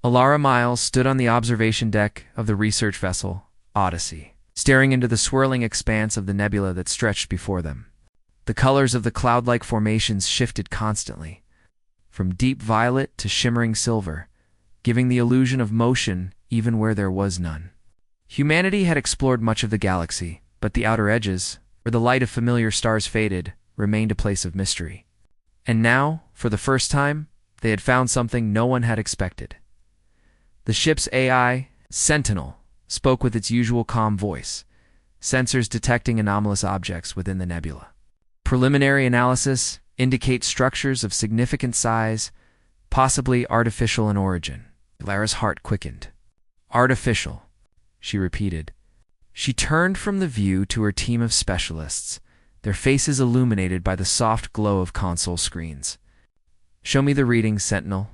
Alara Miles stood on the observation deck of the research vessel, Odyssey, staring into the swirling expanse of the nebula that stretched before them. The colors of the cloud-like formations shifted constantly, from deep violet to shimmering silver, giving the illusion of motion even where there was none. Humanity had explored much of the galaxy, but the outer edges, where the light of familiar stars faded, remained a place of mystery. And now, for the first time, they had found something no one had expected. The ship's AI, Sentinel, spoke with its usual calm voice, sensors detecting anomalous objects within the nebula. Preliminary analysis indicates structures of significant size, possibly artificial in origin. Lara's heart quickened. Artificial, she repeated. She turned from the view to her team of specialists, their faces illuminated by the soft glow of console screens. Show me the readings, Sentinel.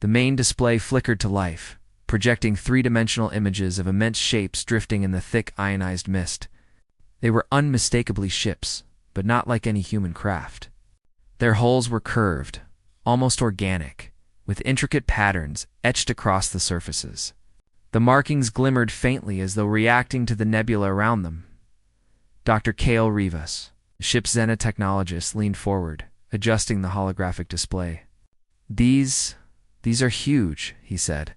The main display flickered to life, projecting three-dimensional images of immense shapes drifting in the thick ionized mist. They were unmistakably ships, but not like any human craft. Their hulls were curved, almost organic, with intricate patterns etched across the surfaces. The markings glimmered faintly as though reacting to the nebula around them. Dr. Kale Rivas, the ship's xenotechnologist, leaned forward, adjusting the holographic display. These are huge, he said.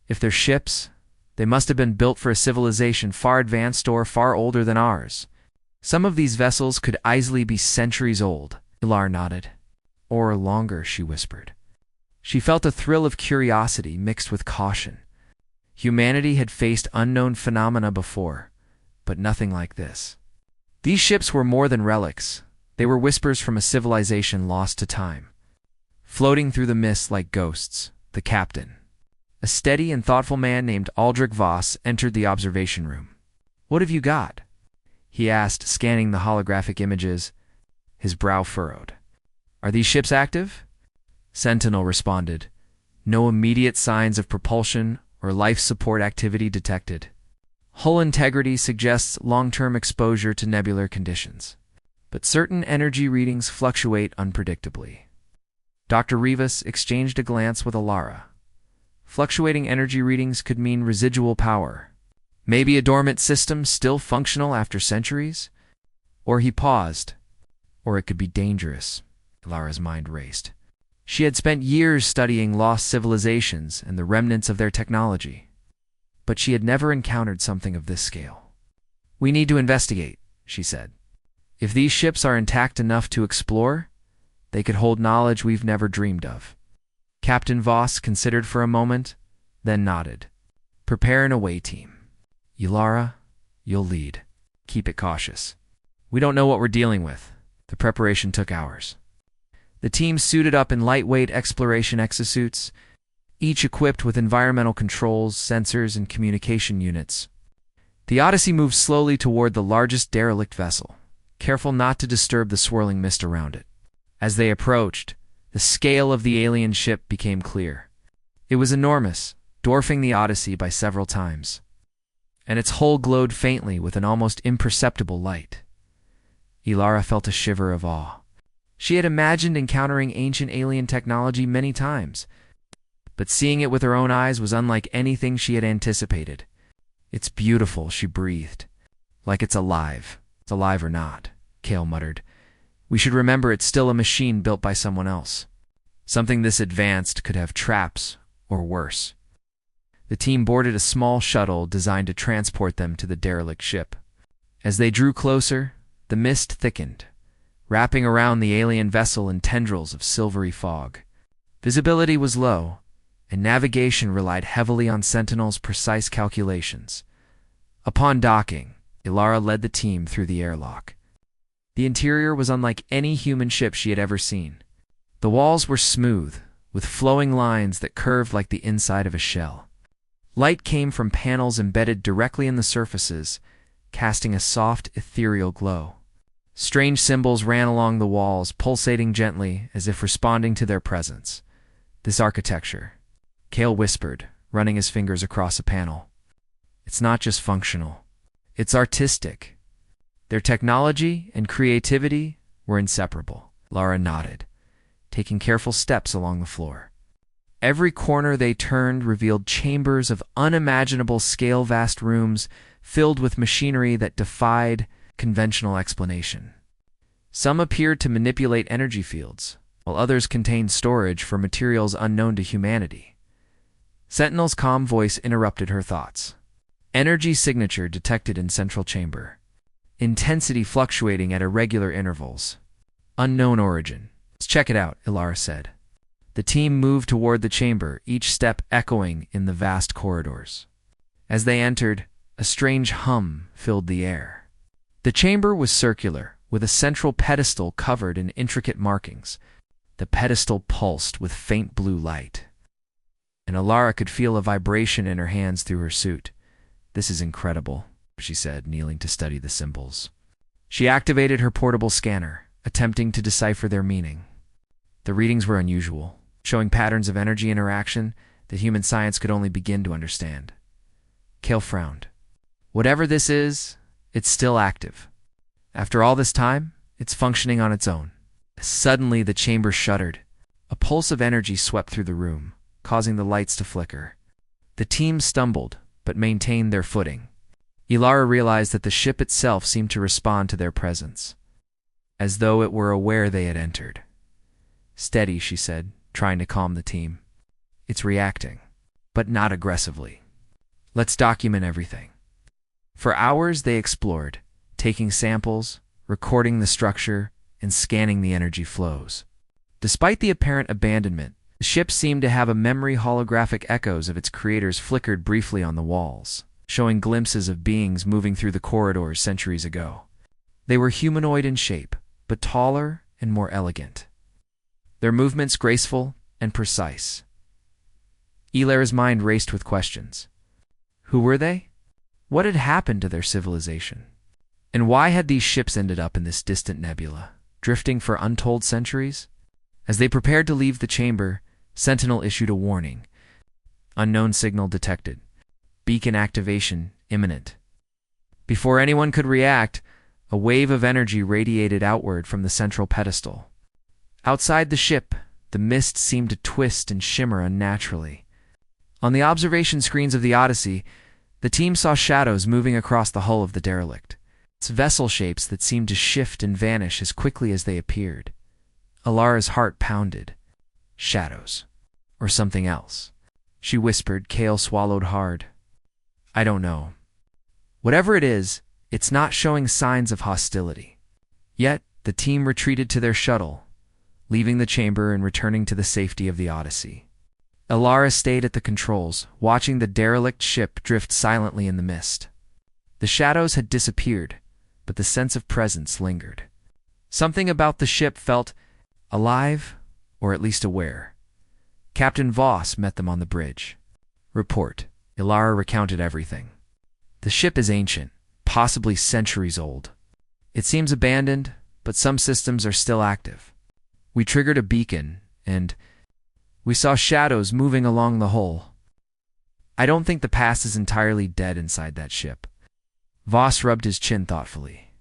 If they're ships, they must have been built for a civilization far advanced or far older than ours. Some of these vessels could easily be centuries old. Ilar nodded. Or longer, she whispered. She felt a thrill of curiosity mixed with caution. Humanity had faced unknown phenomena before, but nothing like this. These ships were more than relics. They were whispers from a civilization lost to time. Floating through the mist like ghosts, the captain, a steady and thoughtful man named Aldrich Voss, entered the observation room. What have you got? He asked, scanning the holographic images, his brow furrowed. Are these ships active? Sentinel responded. No immediate signs of propulsion or life support activity detected. Hull integrity suggests long-term exposure to nebular conditions, but certain energy readings fluctuate unpredictably. Dr. Rivas exchanged a glance with Alara. Fluctuating energy readings could mean residual power. Maybe a dormant system still functional after centuries? Or he paused. Or it could be dangerous. Alara's mind raced. She had spent years studying lost civilizations and the remnants of their technology. But she had never encountered something of this scale. We need to investigate, she said. If these ships are intact enough to explore, they could hold knowledge we've never dreamed of. Captain Voss considered for a moment, then nodded. Prepare an away team. Ilara, you'll lead. Keep it cautious. We don't know what we're dealing with. The preparation took hours. The team suited up in lightweight exploration exosuits, each equipped with environmental controls, sensors, and communication units. The Odyssey moved slowly toward the largest derelict vessel, careful not to disturb the swirling mist around it. As they approached, the scale of the alien ship became clear. It was enormous, dwarfing the Odyssey by several times, and its hull glowed faintly with an almost imperceptible light. Ilara felt a shiver of awe. She had imagined encountering ancient alien technology many times, but seeing it with her own eyes was unlike anything she had anticipated. It's beautiful, she breathed. Like it's alive. It's alive or not, Kale muttered. We should remember it's still a machine built by someone else. Something this advanced could have traps, or worse. The team boarded a small shuttle designed to transport them to the derelict ship. As they drew closer, the mist thickened, wrapping around the alien vessel in tendrils of silvery fog. Visibility was low, and navigation relied heavily on Sentinel's precise calculations. Upon docking, Ilara led the team through the airlock. The interior was unlike any human ship she had ever seen. The walls were smooth, with flowing lines that curved like the inside of a shell. Light came from panels embedded directly in the surfaces, casting a soft, ethereal glow. Strange symbols ran along the walls, pulsating gently as if responding to their presence. This architecture, Kale whispered, running his fingers across a panel. It's not just functional. It's artistic. Their technology and creativity were inseparable. Lara nodded, taking careful steps along the floor. Every corner they turned revealed chambers of unimaginable scale, vast rooms filled with machinery that defied conventional explanation. Some appeared to manipulate energy fields, while others contained storage for materials unknown to humanity. Sentinel's calm voice interrupted her thoughts. Energy signature detected in central chamber. Intensity fluctuating at irregular intervals. Unknown origin. Let's check it out, Ilara said. The team moved toward the chamber, each step echoing in the vast corridors. As they entered, a strange hum filled the air. The chamber was circular, with a central pedestal covered in intricate markings. The pedestal pulsed with faint blue light, and Ilara could feel a vibration in her hands through her suit. "This is incredible," she said, kneeling to study the symbols. She activated her portable scanner, attempting to decipher their meaning. The readings were unusual, showing patterns of energy interaction that human science could only begin to understand. Kale frowned. "Whatever this is, it's still active. After all this time, it's functioning on its own." Suddenly, the chamber shuddered. A pulse of energy swept through the room, causing the lights to flicker. The team stumbled, but maintained their footing. Ilara realized that the ship itself seemed to respond to their presence, as though it were aware they had entered. "Steady," she said, trying to calm the team. "It's reacting, but not aggressively. Let's document everything." For hours they explored, taking samples, recording the structure, and scanning the energy flows. Despite the apparent abandonment, the ship seemed to have a memory. Holographic echoes of its creators flickered briefly on the walls, showing glimpses of beings moving through the corridors centuries ago. They were humanoid in shape, but taller and more elegant. Their movements graceful and precise. Ilara's mind raced with questions. Who were they? What had happened to their civilization? And why had these ships ended up in this distant nebula, drifting for untold centuries? As they prepared to leave the chamber, Sentinel issued a warning. Unknown signal detected. Beacon activation imminent. Before anyone could react, a wave of energy radiated outward from the central pedestal. Outside the ship, the mist seemed to twist and shimmer unnaturally. On the observation screens of the Odyssey, the team saw shadows moving across the hull of the derelict. Its vessel shapes that seemed to shift and vanish as quickly as they appeared. Ilara's heart pounded. Shadows. Or something else. She whispered. Kale swallowed hard. "I don't know. Whatever it is, it's not showing signs of hostility." Yet, the team retreated to their shuttle, leaving the chamber and returning to the safety of the Odyssey. Ilara stayed at the controls, watching the derelict ship drift silently in the mist. The shadows had disappeared, but the sense of presence lingered. Something about the ship felt alive, or at least aware. Captain Voss met them on the bridge. Report. Ilara recounted everything. "The ship is ancient, possibly centuries old. It seems abandoned, but some systems are still active. We triggered a beacon, and we saw shadows moving along the hull. I don't think the past is entirely dead inside that ship." Voss rubbed his chin thoughtfully.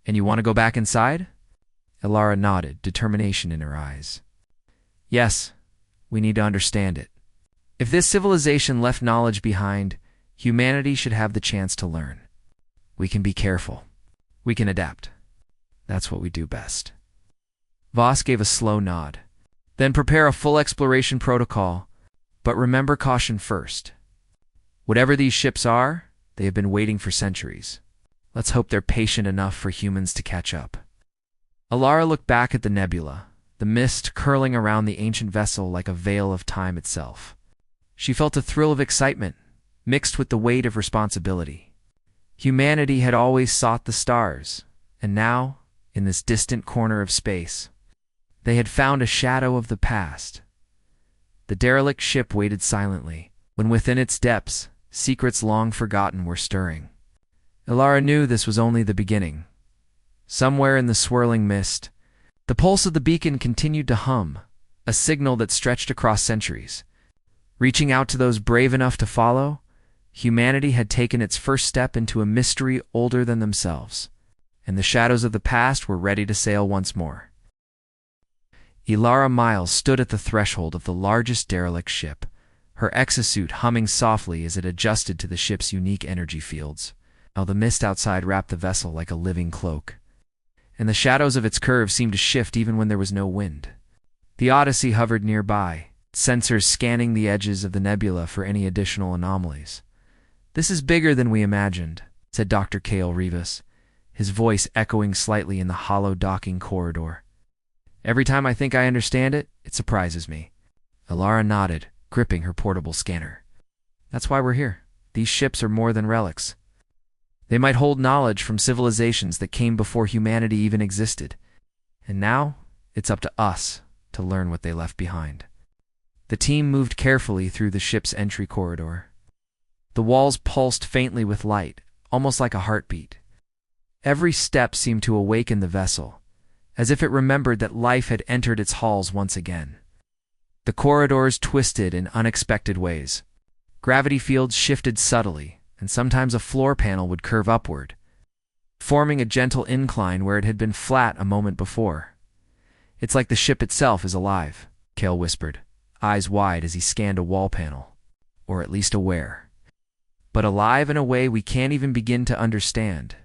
"And you want to go back inside?" Ilara nodded, determination in her eyes. "Yes, we need to understand it. If this civilization left knowledge behind, humanity should have the chance to learn. We can be careful. We can adapt. That's what we do best." Voss gave a slow nod. "Then prepare a full exploration protocol, but remember caution first. Whatever these ships are, they have been waiting for centuries. Let's hope they're patient enough for humans to catch up." Ilara looked back at the nebula, the mist curling around the ancient vessel like a veil of time itself. She felt a thrill of excitement, mixed with the weight of responsibility. Humanity had always sought the stars, and now, in this distant corner of space, they had found a shadow of the past. The derelict ship waited silently, when within its depths, secrets long forgotten were stirring. Ilara knew this was only the beginning. Somewhere in the swirling mist, the pulse of the beacon continued to hum, a signal that stretched across centuries. Reaching out to those brave enough to follow, humanity had taken its first step into a mystery older than themselves, and the shadows of the past were ready to sail once more. Ilara Miles stood at the threshold of the largest derelict ship, her exosuit humming softly as it adjusted to the ship's unique energy fields, while the mist outside wrapped the vessel like a living cloak, and the shadows of its curves seemed to shift even when there was no wind. The Odyssey hovered nearby, sensors scanning the edges of the nebula for any additional anomalies. "This is bigger than we imagined," said Dr. Cale Rivas, his voice echoing slightly in the hollow docking corridor. "Every time I think I understand it, it surprises me." Ilara nodded, gripping her portable scanner. "That's why we're here. These ships are more than relics. They might hold knowledge from civilizations that came before humanity even existed. And now, it's up to us to learn what they left behind." The team moved carefully through the ship's entry corridor. The walls pulsed faintly with light, almost like a heartbeat. Every step seemed to awaken the vessel, as if it remembered that life had entered its halls once again. The corridors twisted in unexpected ways. Gravity fields shifted subtly, and sometimes a floor panel would curve upward, forming a gentle incline where it had been flat a moment before. "It's like the ship itself is alive," Cale whispered, eyes wide as he scanned a wall panel. "Or at least aware. But alive in a way we can't even begin to understand."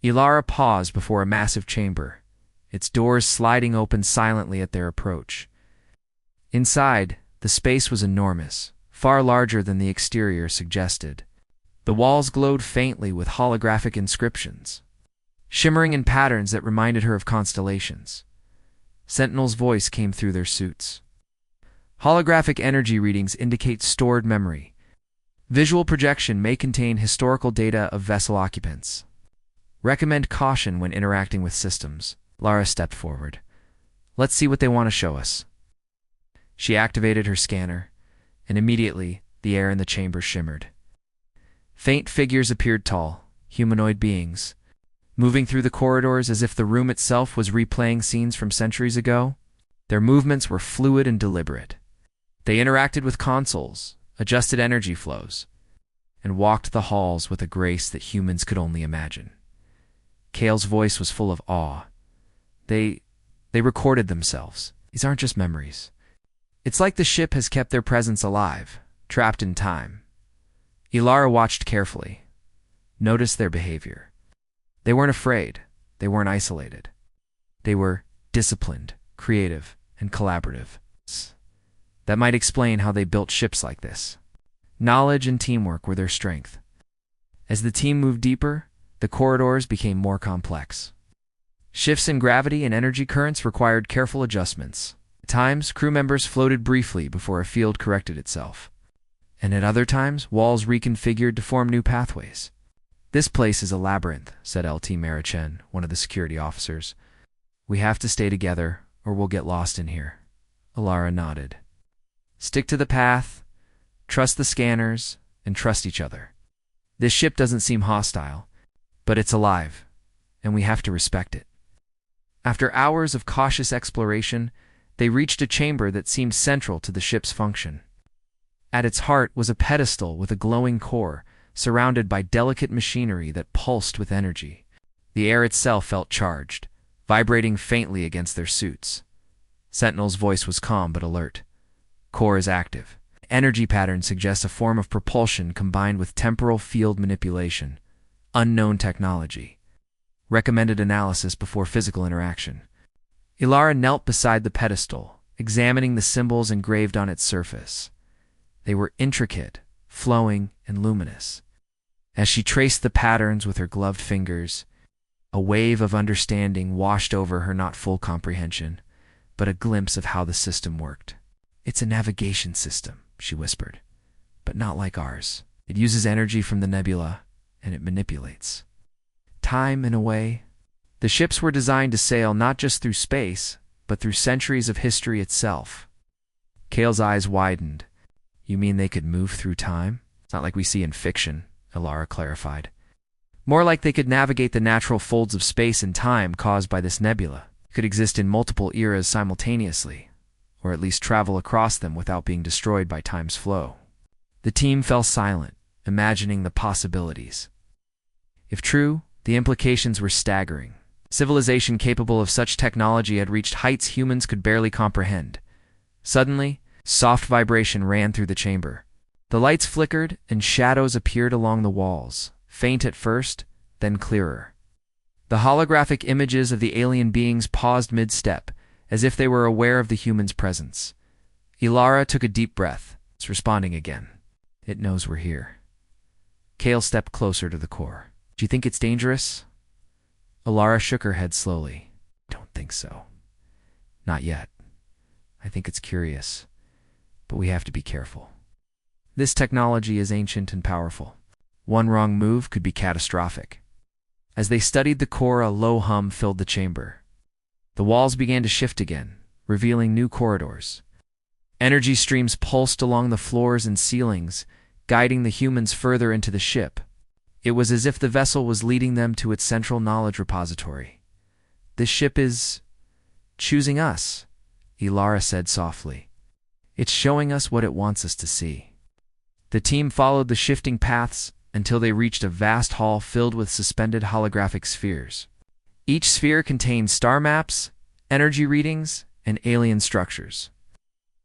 Ilara paused before a massive chamber, its doors sliding open silently at their approach. Inside, the space was enormous, far larger than the exterior suggested. The walls glowed faintly with holographic inscriptions, shimmering in patterns that reminded her of constellations. Sentinel's voice came through their suits. "Holographic energy readings indicate stored memory. Visual projection may contain historical data of vessel occupants. Recommend caution when interacting with systems." Lara stepped forward. "Let's see what they want to show us." She activated her scanner, and immediately the air in the chamber shimmered. Faint figures appeared, tall, humanoid beings, moving through the corridors as if the room itself was replaying scenes from centuries ago. Their movements were fluid and deliberate. They interacted with consoles, adjusted energy flows, and walked the halls with a grace that humans could only imagine. Cale's voice was full of awe. They recorded themselves. These aren't just memories. It's like the ship has kept their presence alive, trapped in time. Ilara watched carefully, noticed their behavior. They weren't afraid. They weren't isolated. They were disciplined, creative, and collaborative. That might explain how they built ships like this. Knowledge and teamwork were their strength. As the team moved deeper, the corridors became more complex. Shifts in gravity and energy currents required careful adjustments. At times, crew members floated briefly before a field corrected itself. And at other times, walls reconfigured to form new pathways. "This place is a labyrinth," said LT Marichen, one of the security officers. "We have to stay together, or we'll get lost in here." Ilara nodded. "Stick to the path, trust the scanners, and trust each other. This ship doesn't seem hostile, but it's alive, and we have to respect it." After hours of cautious exploration, they reached a chamber that seemed central to the ship's function. At its heart was a pedestal with a glowing core, surrounded by delicate machinery that pulsed with energy. The air itself felt charged, vibrating faintly against their suits. Sentinel's voice was calm but alert. "Core is active. Energy pattern suggests a form of propulsion combined with temporal field manipulation. Unknown technology. Recommended analysis before physical interaction." Ilara knelt beside the pedestal, examining the symbols engraved on its surface. They were intricate, flowing, and luminous. As she traced the patterns with her gloved fingers, a wave of understanding washed over her, not full comprehension, but a glimpse of how the system worked. "It's a navigation system," she whispered, "but not like ours. It uses energy from the nebula, and it manipulates time in a way." The ships were designed to sail not just through space, but through centuries of history itself. Cale's eyes widened. "You mean they could move through time?" "It's not like we see in fiction," Ilara clarified. "More like they could navigate the natural folds of space and time caused by this nebula. It could exist in multiple eras simultaneously, or at least travel across them without being destroyed by time's flow." The team fell silent, imagining the possibilities. If true, the implications were staggering. Civilization capable of such technology had reached heights humans could barely comprehend. Suddenly, soft vibration ran through the chamber. The lights flickered, and shadows appeared along the walls, faint at first, then clearer. The holographic images of the alien beings paused mid-step, as if they were aware of the human's presence. Ilara took a deep breath. It's responding again. It knows we're here. Kale stepped closer to the core. Do you think it's dangerous? Ilara shook her head slowly. Don't think so. Not yet. I think it's curious, but we have to be careful. This technology is ancient and powerful. One wrong move could be catastrophic. As they studied the core, a low hum filled the chamber. The walls began to shift again, revealing new corridors. Energy streams pulsed along the floors and ceilings, guiding the humans further into the ship. It was as if the vessel was leading them to its central knowledge repository. This ship is choosing us, Ilara said softly. It's showing us what it wants us to see. The team followed the shifting paths until they reached a vast hall filled with suspended holographic spheres. Each sphere contained star maps, energy readings, and alien structures.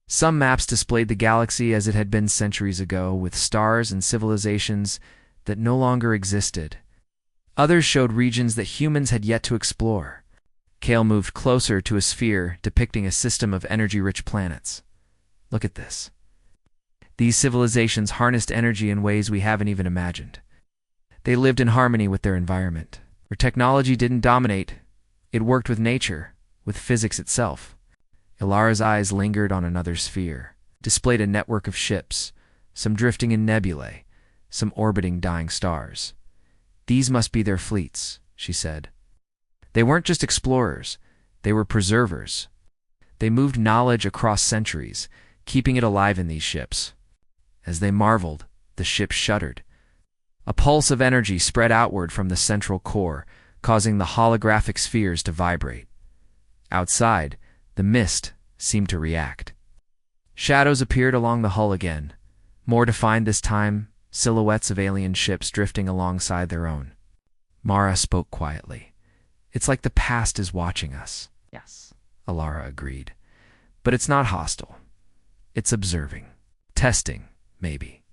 Some maps displayed the galaxy as it had been centuries ago, with stars and civilizations that no longer existed. Others showed regions that humans had yet to explore. Kale moved closer to a sphere depicting a system of energy-rich planets. Look at this. These civilizations harnessed energy in ways we haven't even imagined. They lived in harmony with their environment. Their technology didn't dominate. It worked with nature, with physics itself. Ilara's eyes lingered on another sphere, displayed a network of ships, some drifting in nebulae, some orbiting dying stars. These must be their fleets, she said. They weren't just explorers, they were preservers. They moved knowledge across centuries, keeping it alive in these ships. As they marveled, the ship shuddered. A pulse of energy spread outward from the central core, causing the holographic spheres to vibrate. Outside, the mist seemed to react. Shadows appeared along the hull again, more defined this time, silhouettes of alien ships drifting alongside their own. Mara spoke quietly. It's like the past is watching us. Yes. Ilara agreed. But it's not hostile. It's observing. Testing, maybe.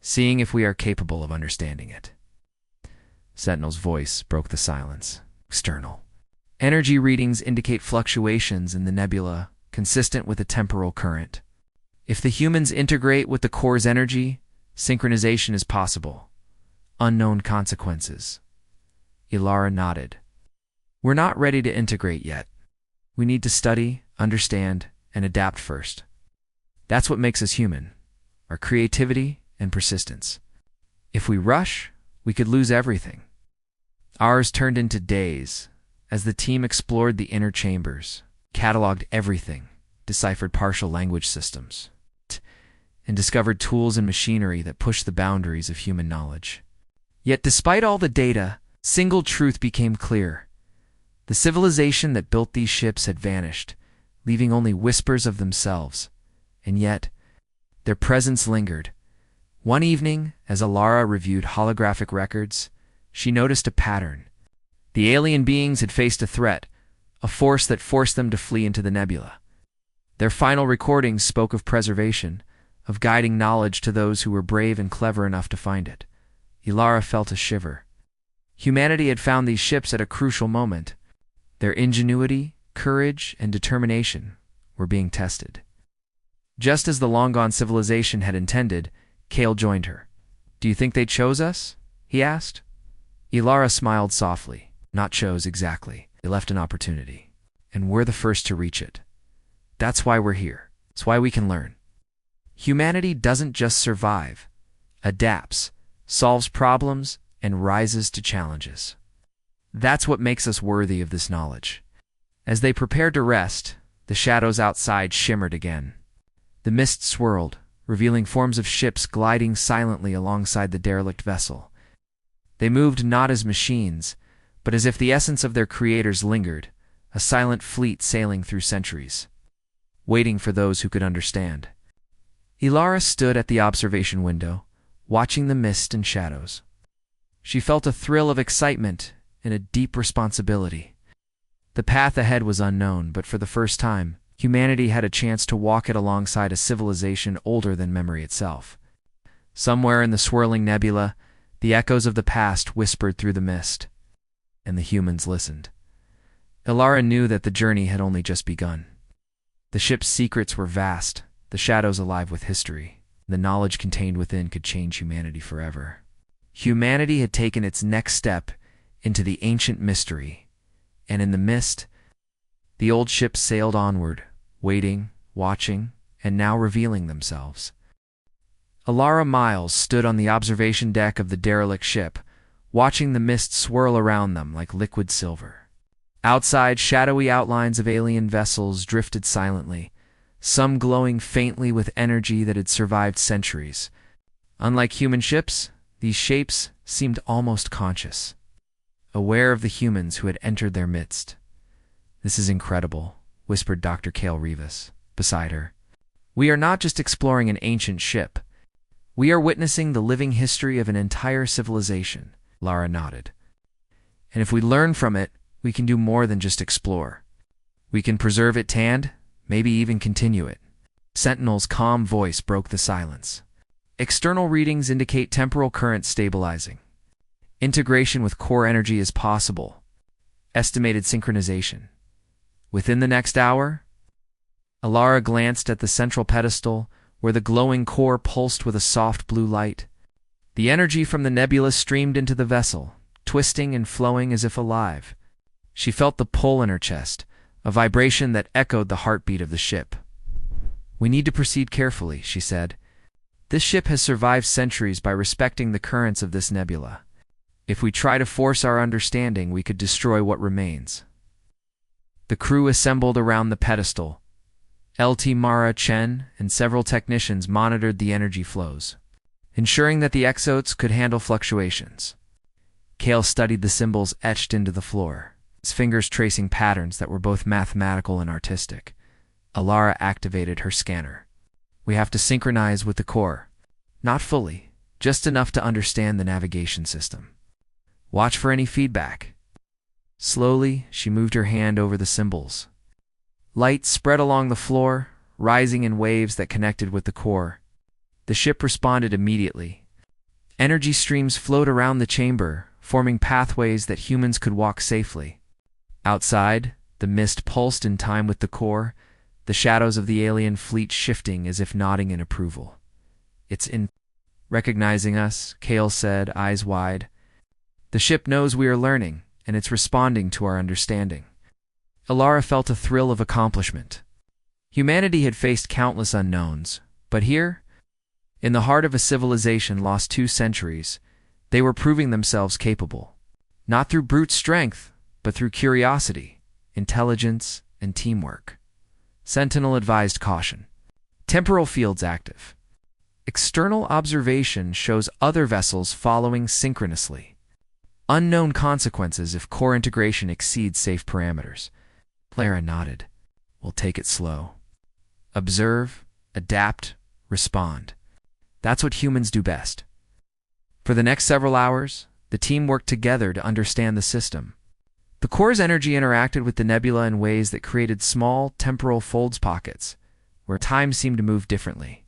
Seeing if we are capable of understanding it. Sentinel's voice broke the silence. External. Energy readings indicate fluctuations in the nebula, consistent with a temporal current. If the humans integrate with the core's energy, synchronization is possible. Unknown consequences. Ilara nodded. We're not ready to integrate yet. We need to study, understand, and adapt first. That's what makes us human, our creativity and persistence. If we rush, we could lose everything. Hours turned into days as the team explored the inner chambers, cataloged everything, deciphered partial language systems, and discovered tools and machinery that pushed the boundaries of human knowledge. Yet despite all the data, single truth became clear. The civilization that built these ships had vanished, leaving only whispers of themselves. And yet, their presence lingered. One evening, as Ilara reviewed holographic records, she noticed a pattern. The alien beings had faced a threat, a force that forced them to flee into the nebula. Their final recordings spoke of preservation, of guiding knowledge to those who were brave and clever enough to find it. Ilara felt a shiver. Humanity had found these ships at a crucial moment. Their ingenuity, courage, and determination were being tested. Just as the long-gone civilization had intended, Kale joined her. "Do you think they chose us?" he asked. Ilara smiled softly. "Not chose exactly. They left an opportunity. And we're the first to reach it. That's why we're here. It's why we can learn. Humanity doesn't just survive, adapts, solves problems, and rises to challenges. That's what makes us worthy of this knowledge." As they prepared to rest, the shadows outside shimmered again. The mist swirled, revealing forms of ships gliding silently alongside the derelict vessel. They moved not as machines, but as if the essence of their creators lingered, a silent fleet sailing through centuries, waiting for those who could understand. Ilara stood at the observation window, watching the mist and shadows. She felt a thrill of excitement and a deep responsibility. The path ahead was unknown, but for the first time, humanity had a chance to walk it alongside a civilization older than memory itself. Somewhere in the swirling nebula, the echoes of the past whispered through the mist, and the humans listened. Ilara knew that the journey had only just begun. The ship's secrets were vast, the shadows alive with history. The knowledge contained within could change humanity forever. Humanity had taken its next step into the ancient mystery, and in the mist, the old ships sailed onward, waiting, watching, and now revealing themselves. Ilara Miles stood on the observation deck of the derelict ship, watching the mist swirl around them like liquid silver. Outside, shadowy outlines of alien vessels drifted silently, some glowing faintly with energy that had survived centuries. Unlike human ships, these shapes seemed almost conscious, aware of the humans who had entered their midst. "This is incredible," whispered Dr. Cale Rivas, beside her. "We are not just exploring an ancient ship. We are witnessing the living history of an entire civilization." Lara nodded. "And if we learn from it, we can do more than just explore. We can preserve it tanned, maybe even continue it." Sentinel's calm voice broke the silence. "External readings indicate temporal current stabilizing. Integration with core energy is possible. Estimated synchronization. Within the next hour?" Ilara glanced at the central pedestal, where the glowing core pulsed with a soft blue light. The energy from the nebula streamed into the vessel, twisting and flowing as if alive. She felt the pull in her chest, a vibration that echoed the heartbeat of the ship. "We need to proceed carefully," she said. "This ship has survived centuries by respecting the currents of this nebula. If we try to force our understanding, we could destroy what remains." The crew assembled around the pedestal. LT Mara Chen and several technicians monitored the energy flows, ensuring that the exotes could handle fluctuations. Cale studied the symbols etched into the floor, his fingers tracing patterns that were both mathematical and artistic. Ilara activated her scanner. "We have to synchronize with the core. Not fully, just enough to understand the navigation system. Watch for any feedback." Slowly, she moved her hand over the symbols. Light spread along the floor, rising in waves that connected with the core. The ship responded immediately. Energy streams flowed around the chamber, forming pathways that humans could walk safely. Outside, the mist pulsed in time with the core, the shadows of the alien fleet shifting as if nodding in approval. "It's in recognizing us," Cale said, eyes wide. "The ship knows we are learning, and it's responding to our understanding." Ilara felt a thrill of accomplishment. Humanity had faced countless unknowns, but here, in the heart of a civilization lost 2 centuries, they were proving themselves capable. Not through brute strength, but through curiosity, intelligence, and teamwork. Sentinel advised caution. "Temporal fields active. External observation shows other vessels following synchronously. Unknown consequences if core integration exceeds safe parameters." Lara nodded. "We'll take it slow. Observe, adapt, respond. That's what humans do best." For the next several hours, the team worked together to understand the system. The core's energy interacted with the nebula in ways that created small, temporal folds pockets, where time seemed to move differently.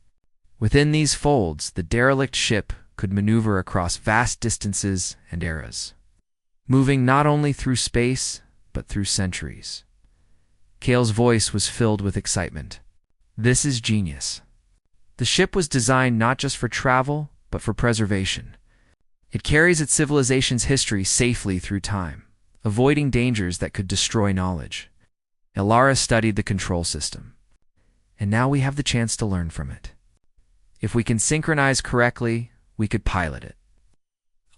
Within these folds, the derelict ship could maneuver across vast distances and eras, moving not only through space, but through centuries. Cale's voice was filled with excitement. "This is genius." The ship was designed not just for travel, but for preservation. It carries its civilization's history safely through time, avoiding dangers that could destroy knowledge. Ilara studied the control system, and now we have the chance to learn from it. If we can synchronize correctly, we could pilot it.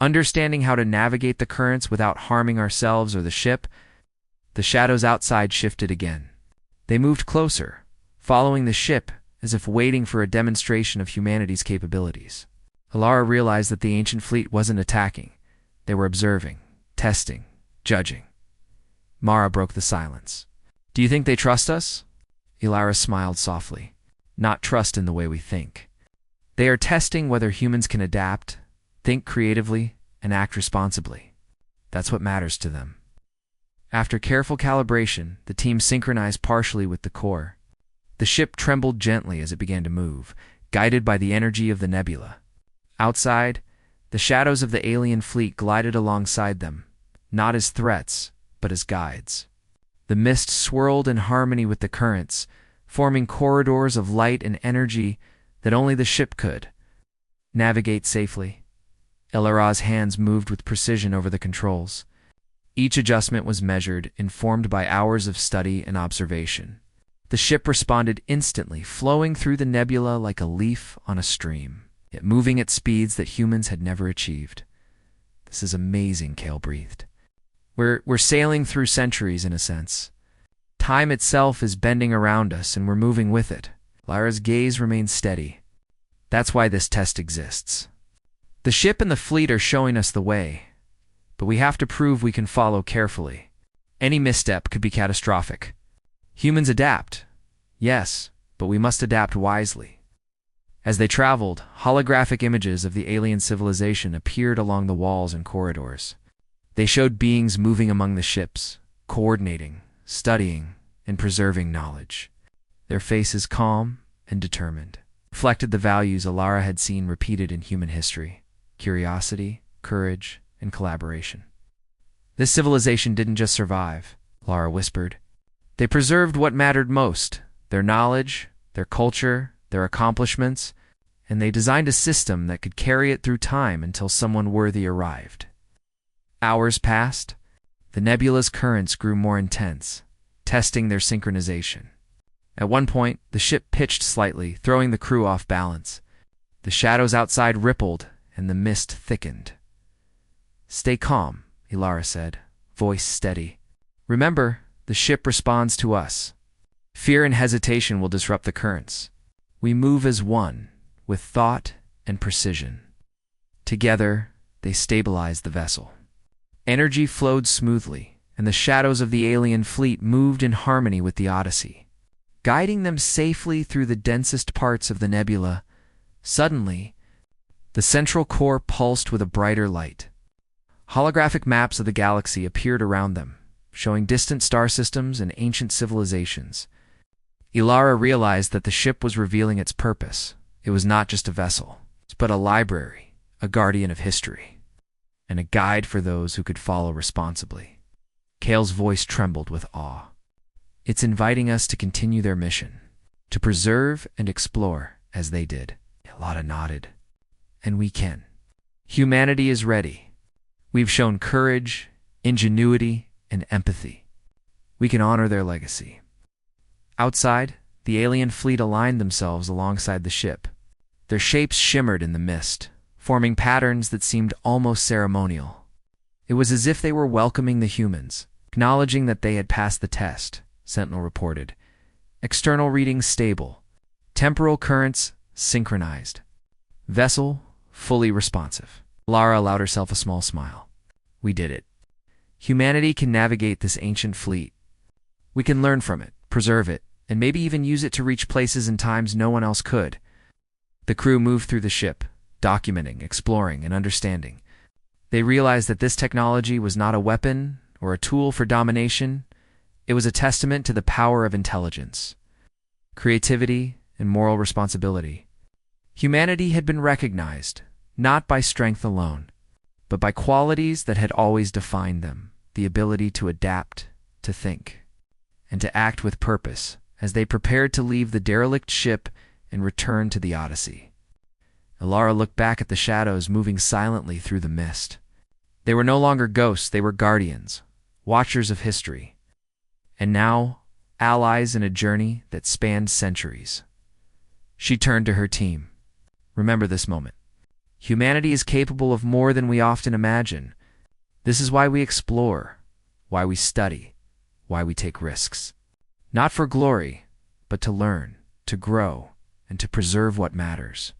Understanding how to navigate the currents without harming ourselves or the ship, the shadows outside shifted again. They moved closer, following the ship as if waiting for a demonstration of humanity's capabilities. Ilara realized that the ancient fleet wasn't attacking. They were observing, testing, judging. Mara broke the silence. "Do you think they trust us?" Ilara smiled softly. "Not trust in the way we think. They are testing whether humans can adapt, think creatively, and act responsibly. That's what matters to them." After careful calibration, the team synchronized partially with the core. The ship trembled gently as it began to move, guided by the energy of the nebula. Outside, the shadows of the alien fleet glided alongside them, not as threats, but as guides. The mist swirled in harmony with the currents, forming corridors of light and energy that only the ship could navigate safely. Elara's hands moved with precision over the controls. Each adjustment was measured, informed by hours of study and observation. The ship responded instantly, flowing through the nebula like a leaf on a stream, yet moving at speeds that humans had never achieved. "This is amazing," Kale breathed. We're sailing through centuries, in a sense. Time itself is bending around us, and we're moving with it. Lara's gaze remained steady. "That's why this test exists. The ship and the fleet are showing us the way, but we have to prove we can follow carefully. Any misstep could be catastrophic. Humans adapt, yes, but we must adapt wisely." As they traveled, holographic images of the alien civilization appeared along the walls and corridors. They showed beings moving among the ships, coordinating, studying, and preserving knowledge. Their faces calm and determined, reflected the values Alara had seen repeated in human history: curiosity, courage, and collaboration. "This civilization didn't just survive," Lara whispered. "They preserved what mattered most: their knowledge, their culture, their accomplishments, and they designed a system that could carry it through time until someone worthy arrived." Hours passed. The nebula's currents grew more intense, testing their synchronization. At one point, the ship pitched slightly, throwing the crew off balance. The shadows outside rippled, and the mist thickened. "Stay calm," Ilara said, voice steady. "Remember, the ship responds to us. Fear and hesitation will disrupt the currents. We move as one, with thought and precision." Together, they stabilized the vessel. Energy flowed smoothly, and the shadows of the alien fleet moved in harmony with the Odyssey, guiding them safely through the densest parts of the nebula. Suddenly, the central core pulsed with a brighter light. Holographic maps of the galaxy appeared around them, showing distant star systems and ancient civilizations. Ilara realized that the ship was revealing its purpose. It was not just a vessel, but a library, a guardian of history, and a guide for those who could follow responsibly. Kale's voice trembled with awe. "It's inviting us to continue their mission, to preserve and explore as they did." Ilara nodded. "And we can. Humanity is ready. We've shown courage, ingenuity, and empathy. We can honor their legacy." Outside, the alien fleet aligned themselves alongside the ship. Their shapes shimmered in the mist, forming patterns that seemed almost ceremonial. It was as if they were welcoming the humans, acknowledging that they had passed the test, Sentinel reported. External readings stable. Temporal currents synchronized. Vessel fully responsive. Lara allowed herself a small smile. "We did it. Humanity can navigate this ancient fleet. We can learn from it, preserve it, and maybe even use it to reach places and times no one else could." The crew moved through the ship, documenting, exploring, and understanding. They realized that this technology was not a weapon or a tool for domination. It was a testament to the power of intelligence, creativity, and moral responsibility. Humanity had been recognized, not by strength alone, but by qualities that had always defined them: the ability to adapt, to think, and to act with purpose as they prepared to leave the derelict ship and return to the Odyssey. Ilara looked back at the shadows moving silently through the mist. They were no longer ghosts, they were guardians, watchers of history, and now allies in a journey that spanned centuries. She turned to her team. "Remember this moment. Humanity is capable of more than we often imagine. This is why we explore, why we study, why we take risks. Not for glory, but to learn, to grow, and to preserve what matters."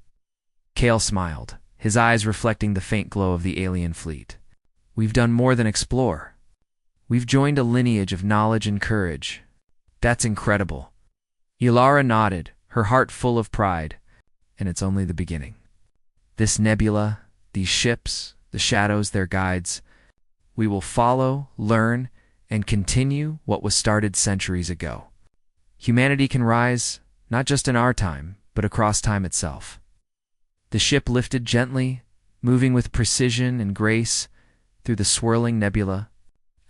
Kale smiled, his eyes reflecting the faint glow of the alien fleet. "We've done more than explore. We've joined a lineage of knowledge and courage. That's incredible." Ilara nodded, her heart full of pride, and it's only the beginning. This nebula, these ships, the shadows, their guides, we will follow, learn, and continue what was started centuries ago. Humanity can rise, not just in our time, but across time itself. The ship lifted gently, moving with precision and grace through the swirling nebula.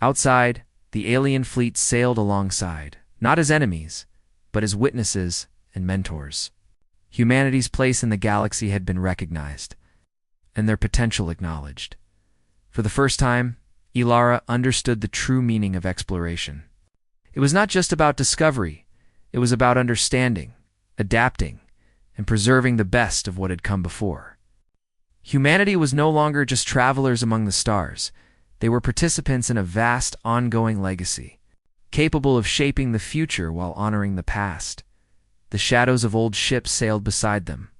Outside, the alien fleet sailed alongside, not as enemies, but as witnesses and mentors. Humanity's place in the galaxy had been recognized, and their potential acknowledged. For the first time, Ilara understood the true meaning of exploration. It was not just about discovery, it was about understanding, adapting, and preserving the best of what had come before. Humanity was no longer just travelers among the stars. They were participants in a vast, ongoing legacy, capable of shaping the future while honoring the past. The shadows of old ships sailed beside them,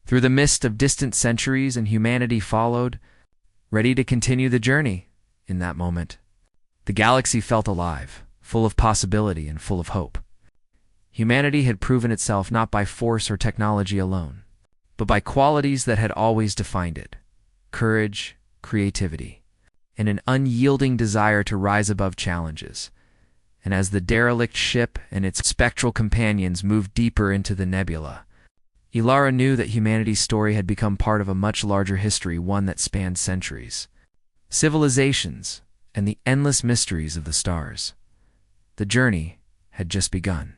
through the mist of distant centuries, and humanity followed, ready to continue the journey. In that moment, the galaxy felt alive, full of possibility and full of hope. Humanity had proven itself not by force or technology alone, but by qualities that had always defined it: courage, creativity, and an unyielding desire to rise above challenges. And as the derelict ship and its spectral companions moved deeper into the nebula, Ilara knew that humanity's story had become part of a much larger history, one that spanned centuries, civilizations, and the endless mysteries of the stars. The journey had just begun.